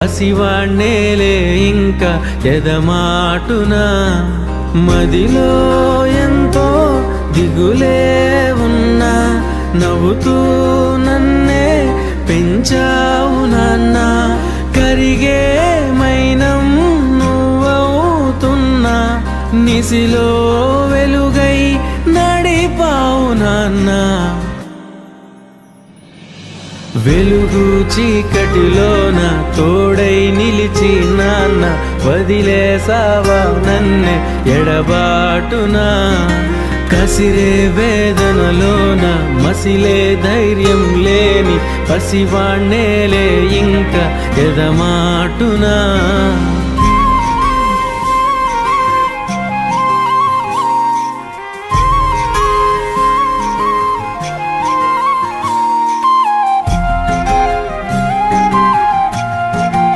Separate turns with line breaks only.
పసివాణ్ణేలే ఇంకా ఎదమాటునా మదిలో ఎంతో దిగులే ఉన్నా నవ్వుతూ నన్నే పెంచావు నాన్న కరిగే మైనం నువ్వవుతున్నా నిసిలో వెలుగై నడిపావు నాన్న వెలుగు చీకటిలోన తోడై నిలిచి నాన్న వదిలేసావా నన్నే ఎడబాటునా కసిరే వేదనలోన మసిలే ధైర్యం లేని పసివాణ్ణేలే ఇంకా ఎదమాటునా